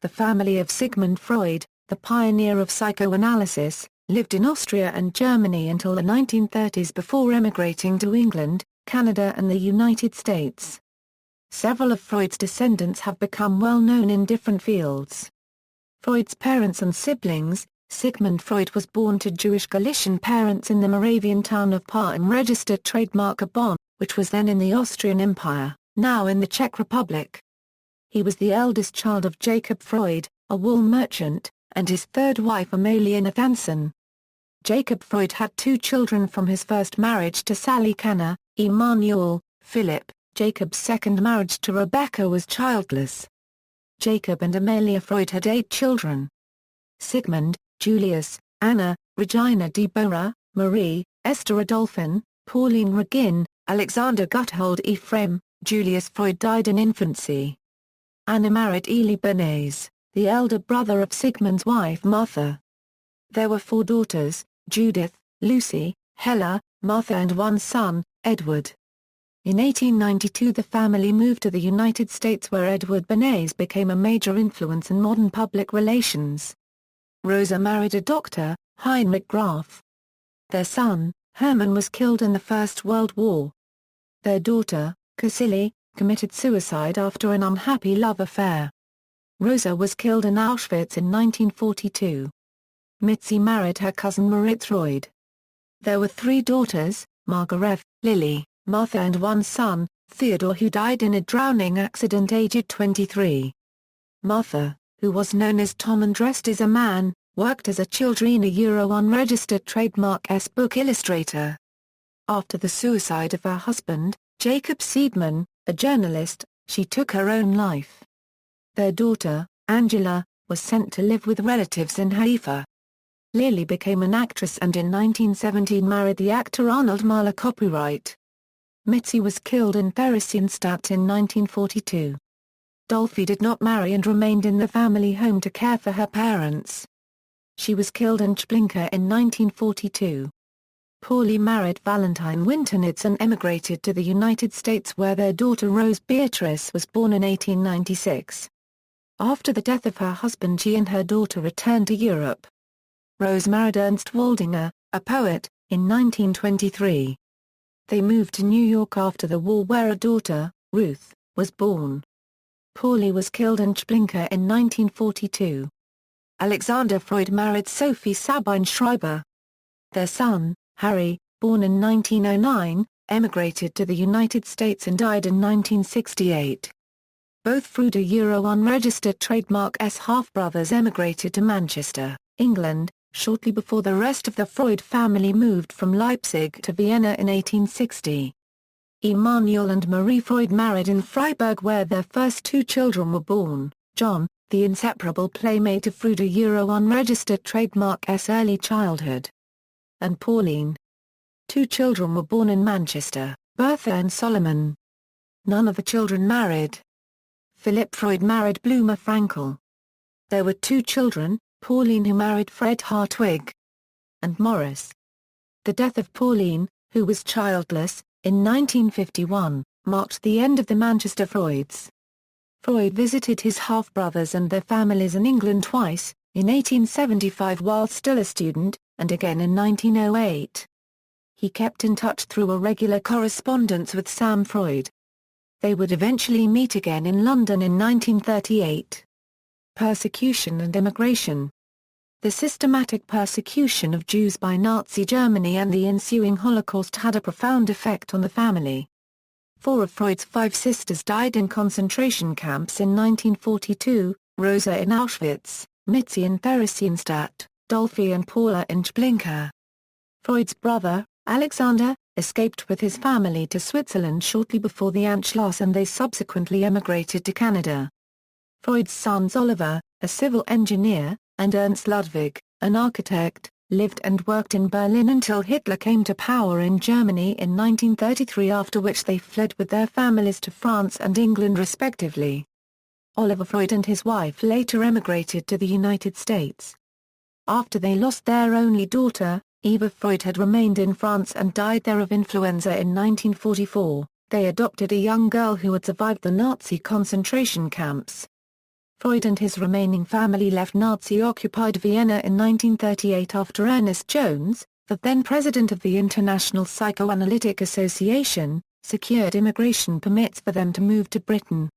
The family of Sigmund Freud, the pioneer of psychoanalysis, lived in Austria and Germany until the 1930s before emigrating to England, Canada and the United States. Several of Freud's descendants have become well known in different fields. Freud's parents and siblings. Sigmund Freud was born to Jewish Galician parents in the Moravian town of Par and registered trademark of Bonn, which was then in the Austrian Empire, now in the Czech Republic. He was the eldest child of Jacob Freud, a wool merchant, and his third wife Amalie Nathanson. Jacob Freud had two children from his first marriage to Sally Canner, Emanuel, Philip. Jacob's second marriage to Rebecca was childless. Jacob and Amalia Freud had 8 children. Sigmund, Julius, Anna, Regina Deborah, Marie, Esther Adolphine, Pauline Regine, Alexander Gotthold Ephraim. Julius Freud died in infancy. Anna married Elie Bernays, the elder brother of Sigmund's wife Martha. There were 4 daughters, Judith, Lucy, Hella, Martha and 1 son, Edward. In 1892 the family moved to the United States where Edward Bernays became a major influence in modern public relations. Rosa married a doctor, Heinrich Graf. Their son, Hermann, was killed in the First World War. Their daughter, Cassili, committed suicide after an unhappy love affair. Rosa was killed in Auschwitz in 1942. Mitzi married her cousin Moritz Freud. There were 3 daughters, Margaret, Lily, Martha and 1 son, Theodore, who died in a drowning accident aged 23. Martha, who was known as Tom and dressed as a man, worked as a children unregistered trademark book illustrator. After the suicide of her husband, Jacob Seidman, a journalist, she took her own life. Their daughter, Angela, was sent to live with relatives in Haifa. Lily became an actress and in 1917 married the actor Arnold Mahler. Copyright. Mitzi was killed in Theresienstadt in 1942. Dolphy did not marry and remained in the family home to care for her parents. She was killed in Treblinka in 1942. Pauli married Valentine Winternitz and emigrated to the United States where their daughter Rose Beatrice was born in 1896. After the death of her husband she and her daughter returned to Europe. Rose married Ernst Waldinger, a poet, in 1923. They moved to New York after the war where a daughter, Ruth, was born. Pauli was killed in Treblinka in 1942. Alexander Freud married Sophie Sabine Schreiber. Their son, Harry, born in 1909, emigrated to the United States and died in 1968. Both Freud unregistered trademark half-brothers emigrated to Manchester, England, shortly before the rest of the Freud family moved from Leipzig to Vienna in 1860. Emanuel and Marie Freud married in Freiburg where their first 2 children were born, John, the inseparable playmate of Freud unregistered trademark early childhood, and Pauline. 2 children were born in Manchester, Bertha and Solomon. None of the children married. Philip Freud married Bluma Frankel. There were 2 children, Pauline who married Fred Hartwig, and Morris. The death of Pauline, who was childless, in 1951, marked the end of the Manchester Freuds. Freud visited his half-brothers and their families in England twice, in 1875 while still a student, and again in 1908. He kept in touch through a regular correspondence with Sam Freud. They would eventually meet again in London in 1938. Persecution and immigration. The systematic persecution of Jews by Nazi Germany and the ensuing Holocaust had a profound effect on the family. 4 of Freud's 5 sisters died in concentration camps in 1942, Rosa in Auschwitz, Mitzi in Theresienstadt, Dolphy and Paula in Treblinka. Freud's brother, Alexander, escaped with his family to Switzerland shortly before the Anschluss and they subsequently emigrated to Canada. Freud's sons Oliver, a civil engineer, and Ernst Ludwig, an architect, lived and worked in Berlin until Hitler came to power in Germany in 1933, after which they fled with their families to France and England respectively. Oliver Freud and his wife later emigrated to the United States. After they lost their only daughter, Eva Freud had remained in France and died there of influenza in 1944. They adopted a young girl who had survived the Nazi concentration camps. Freud and his remaining family left Nazi-occupied Vienna in 1938 after Ernest Jones, the then president of the International Psychoanalytic Association, secured immigration permits for them to move to Britain.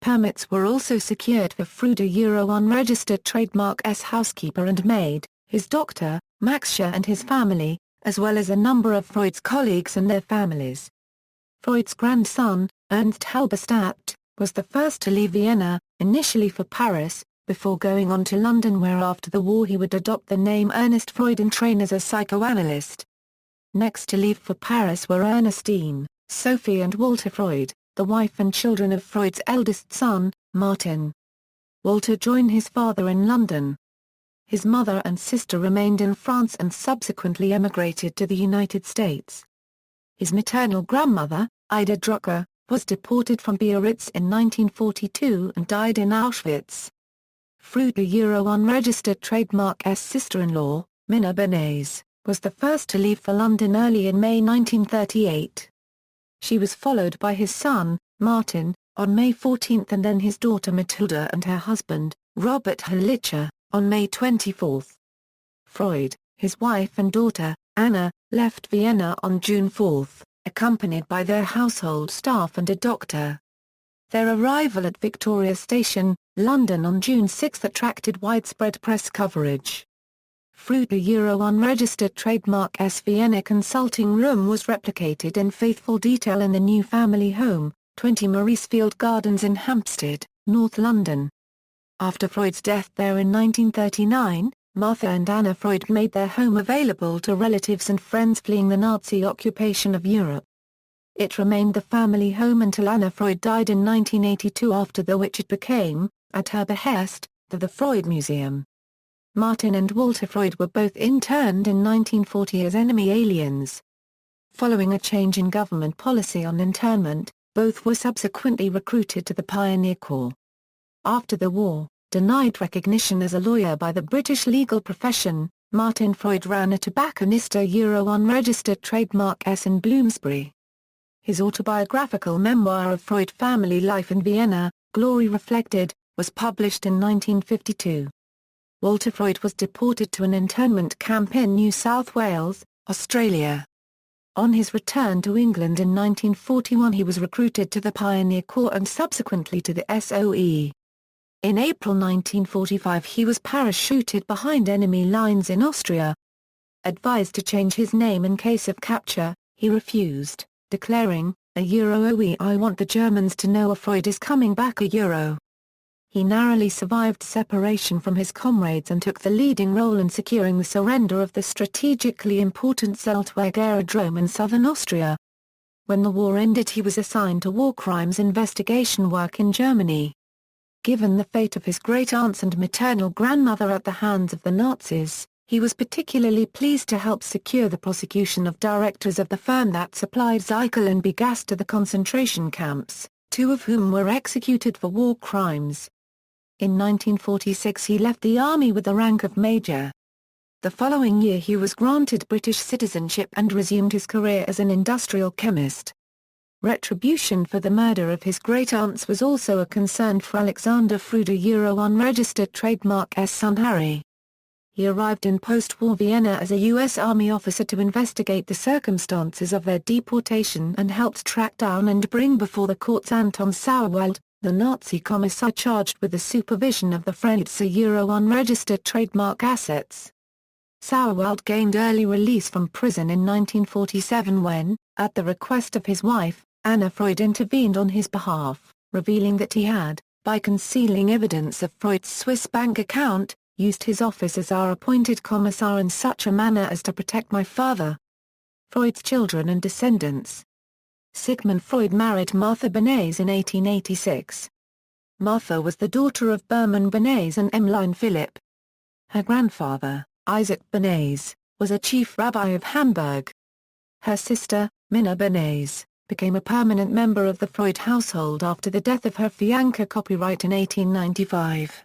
Permits were also secured for Freud, a unregistered trademark S housekeeper and maid, his doctor, Max Scher, and his family, as well as a number of Freud's colleagues and their families. Freud's grandson, Ernst Halberstadt, was the first to leave Vienna, initially for Paris, before going on to London, where after the war he would adopt the name Ernest Freud and train as a psychoanalyst. Next to leave for Paris were Ernestine, Sophie and Walter Freud, the wife and children of Freud's eldest son, Martin. Walter joined his father in London. His mother and sister remained in France and subsequently emigrated to the United States. His maternal grandmother, Ida Drucker, was deported from Biarritz in 1942 and died in Auschwitz. Freud, a unregistered trademark S sister-in-law, Minna Bernays, was the first to leave for London early in May 1938. She was followed by his son, Martin, on May 14 and then his daughter Matilda and her husband, Robert Halitcher, on May 24. Freud, his wife and daughter, Anna, left Vienna on June 4, accompanied by their household staff and a doctor. Their arrival at Victoria Station, London on June 6 attracted widespread press coverage. Freud, a unregistered trademark S Vienna consulting room was replicated in faithful detail in the new family home, 20 Mauricefield Gardens in Hampstead, North London. After Freud's death there in 1939, Martha and Anna Freud made their home available to relatives and friends fleeing the Nazi occupation of Europe. It remained the family home until Anna Freud died in 1982, after which it became, at her behest, the Freud Museum. Martin and Walter Freud were both interned in 1940 as enemy aliens. Following a change in government policy on internment, both were subsequently recruited to the Pioneer Corps. After the war, denied recognition as a lawyer by the British legal profession, Martin Freud ran a tobacconista unregistered trademark S in Bloomsbury. His autobiographical memoir of Freud family life in Vienna, Glory Reflected, was published in 1952. Walter Freud was deported to an internment camp in New South Wales, Australia. On his return to England in 1941 he was recruited to the Pioneer Corps and subsequently to the SOE. In April 1945 he was parachuted behind enemy lines in Austria. Advised to change his name in case of capture, he refused, declaring, "OE, I want the Germans to know a Freud is coming back, a." He narrowly survived separation from his comrades and took the leading role in securing the surrender of the strategically important Zeltweg aerodrome in southern Austria. When the war ended he was assigned to war crimes investigation work in Germany. Given the fate of his great-aunts and maternal grandmother at the hands of the Nazis, he was particularly pleased to help secure the prosecution of directors of the firm that supplied Zykel and Begas to the concentration camps, 2 of whom were executed for war crimes. In 1946 he left the army with the rank of major. The following year he was granted British citizenship and resumed his career as an industrial chemist. Retribution for the murder of his great-aunts was also a concern for Alexander Freud, a unregistered trademark S son Harry. He arrived in post-war Vienna as a U.S. Army officer to investigate the circumstances of their deportation and helped track down and bring before the courts Anton Sauerwald, the Nazi commissar charged with the supervision of the Freud's unregistered trademark assets. Sauerwald gained early release from prison in 1947 when, at the request of his wife, Anna Freud intervened on his behalf, revealing that he had, by concealing evidence of Freud's Swiss bank account, used his office as our appointed commissar in such a manner as to protect my father. Freud's children and descendants. Sigmund Freud married Martha Bernays in 1886. Martha was the daughter of Berman Bernays and Emmeline Philipp. Her grandfather, Isaac Bernays, was a chief rabbi of Hamburg. Her sister, Minna Bernays, became a permanent member of the Freud household after the death of her fiancé copyright in 1895.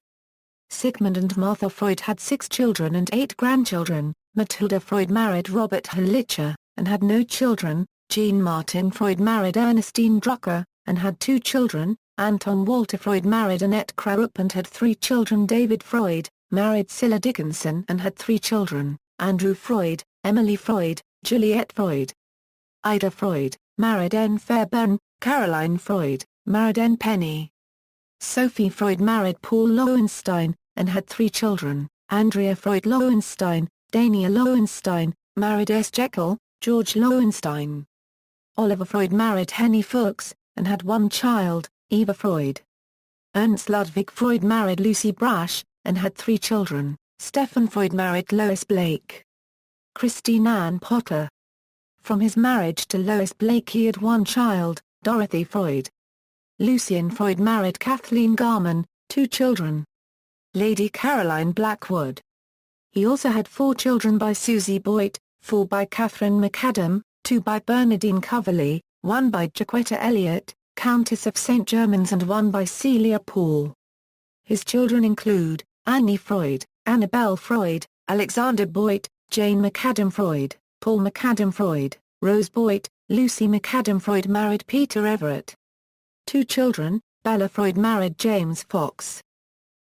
Sigmund and Martha Freud had 6 children and 8 grandchildren. Matilda Freud married Robert Halitcher, and had no children. Jean Martin Freud married Ernestine Drucker, and had 2 children, Anton Walter Freud married Annette Crarup and had 3 children. David Freud married Cilla Dickinson and had 3 children, Andrew Freud, Emily Freud, Juliette Freud. Ida Freud married N. Fairbairn. Caroline Freud married N. Penny. Sophie Freud married Paul Lowenstein, and had 3 children, Andrea Freud Lowenstein, Dania Lowenstein, married S. Jekyll, George Lowenstein. Oliver Freud married Henny Fuchs, and had 1 child, Eva Freud. Ernst Ludwig Freud married Lucy Brash, and had 3 children, Stephen Freud married Lois Blake. Christine Ann Potter. From his marriage to Lois Blake he had 1 child, Dorothy Freud. Lucian Freud married Kathleen Garman, 2 children. Lady Caroline Blackwood. He also had 4 children by Susie Boyd, 4 by Catherine McAdam, 2 by Bernadine Coverley, 1 by Jaquetta Elliott, Countess of St. Germans, and 1 by Celia Paul. His children include Annie Freud, Annabelle Freud, Alexander Boyd, Jane McAdam Freud, Paul McAdam Freud, Rose Boyd. Lucy McAdam Freud married Peter Everett. 2 children, Bella Freud married James Fox.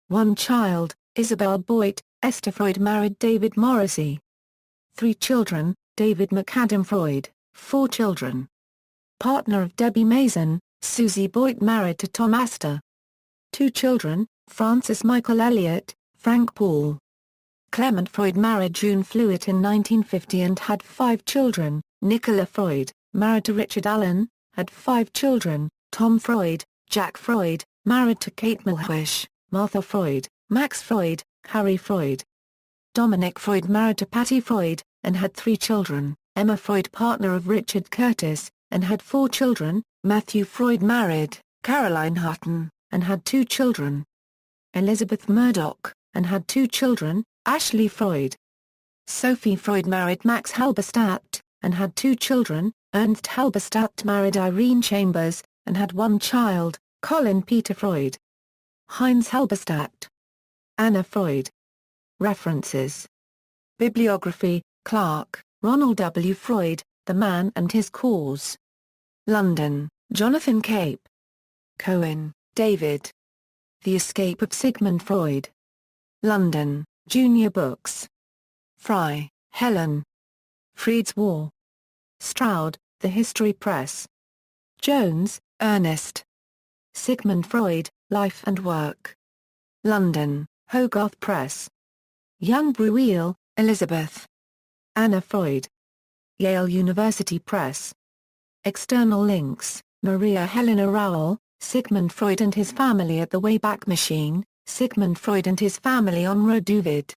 1 child, Isabel Boyd. Esther Freud married David Morrissey. 3 children, David McAdam Freud. 4 children. Partner of Debbie Mason, Susie Boyd married to Tom Astor. 2 children, Francis Michael Elliott, Frank Paul. Clement Freud married June Flewitt in 1950 and had 5 children. Nicola Freud, married to Richard Allen, had 5 children. Tom Freud, Jack Freud, married to Kate Milhwish, Martha Freud, Max Freud, Harry Freud. Dominic Freud married to Patty Freud, and had 3 children. Emma Freud, partner of Richard Curtis, and had 4 children. Matthew Freud married Caroline Hutton, and had 2 children. Elizabeth Murdoch, and had 2 children, Ashley Freud. Sophie Freud married Max Halberstadt, and had 2 children. Ernst Halberstadt married Irene Chambers, and had 1 child, Colin Peter Freud. Heinz Halberstadt. Anna Freud. References. Bibliography: Clark, Ronald W. Freud, The Man and His Cause. London, Jonathan Cape. Cohen, David. The Escape of Sigmund Freud. London, Junior Books. Fry, Helen. Freud's War. Stroud, The History Press. Jones, Ernest. Sigmund Freud, Life and Work. London, Hogarth Press. Young Breuil, Elizabeth. Anna Freud. Yale University Press. External links: Maria Helena Rowell, Sigmund Freud and His Family at the Wayback Machine, Sigmund Freud and His Family on Rue Duvid.